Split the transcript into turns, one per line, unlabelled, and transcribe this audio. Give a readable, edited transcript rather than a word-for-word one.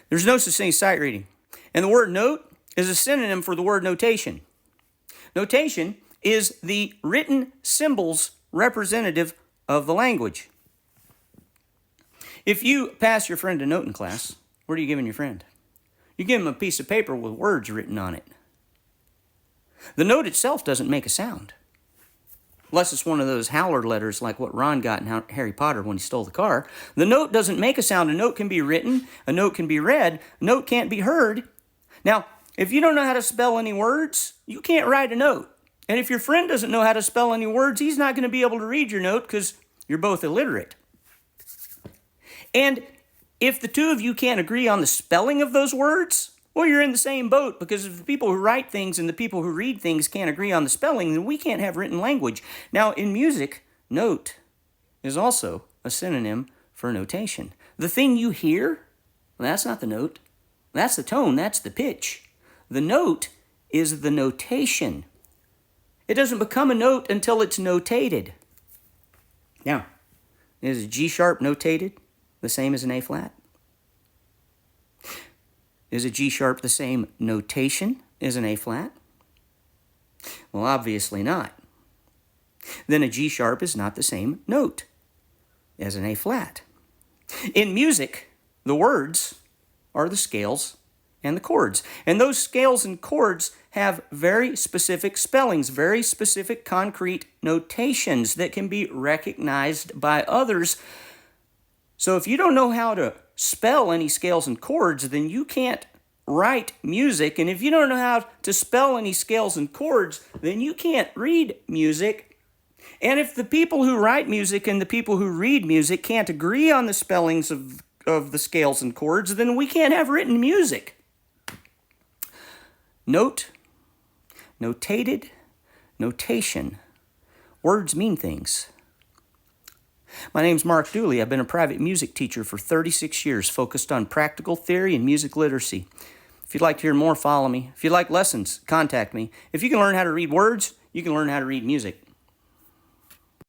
There's no such thing as sight reading. And the word note is a synonym for the word notation. Notation is the written symbols representative of the language. If you pass your friend a note in class, what are you giving your friend? You give him a piece of paper with words written on it. The note itself doesn't make a sound. Unless it's one of those Howler letters like what Ron got in Harry Potter when he stole the car. The note doesn't make a sound. A note can be written. A note can be read. A note can't be heard. Now, if you don't know how to spell any words, you can't write a note. And if your friend doesn't know how to spell any words, he's not going to be able to read your note because you're both illiterate. And if the two of you can't agree on the spelling of those words, well, you're in the same boat, because if the people who write things and the people who read things can't agree on the spelling, then we can't have written language. Now, in music, note is also a synonym for notation. The thing you hear, well, that's not the note. That's the tone. That's the pitch. The note is the notation. It doesn't become a note until it's notated. Now, is a G sharp notated the same as an A flat? Is a G sharp the same notation as an A flat? Well, obviously not. Then a G sharp is not the same note as an A flat. In music, the words are the scales and the chords. And those scales and chords have very specific spellings, very specific concrete notations that can be recognized by others. So if you don't know how to spell any scales and chords, then you can't write music. And if you don't know how to spell any scales and chords, then you can't read music. And if the people who write music and the people who read music can't agree on the spellings of the scales and chords, then we can't have written music. Note, notated, notation. Words mean things. My name's Mark Dooley. I've been a private music teacher for 36 years, focused on practical theory and music literacy. If you'd like to hear more, follow me. If you'd like lessons, contact me. If you can learn how to read words, you can learn how to read music.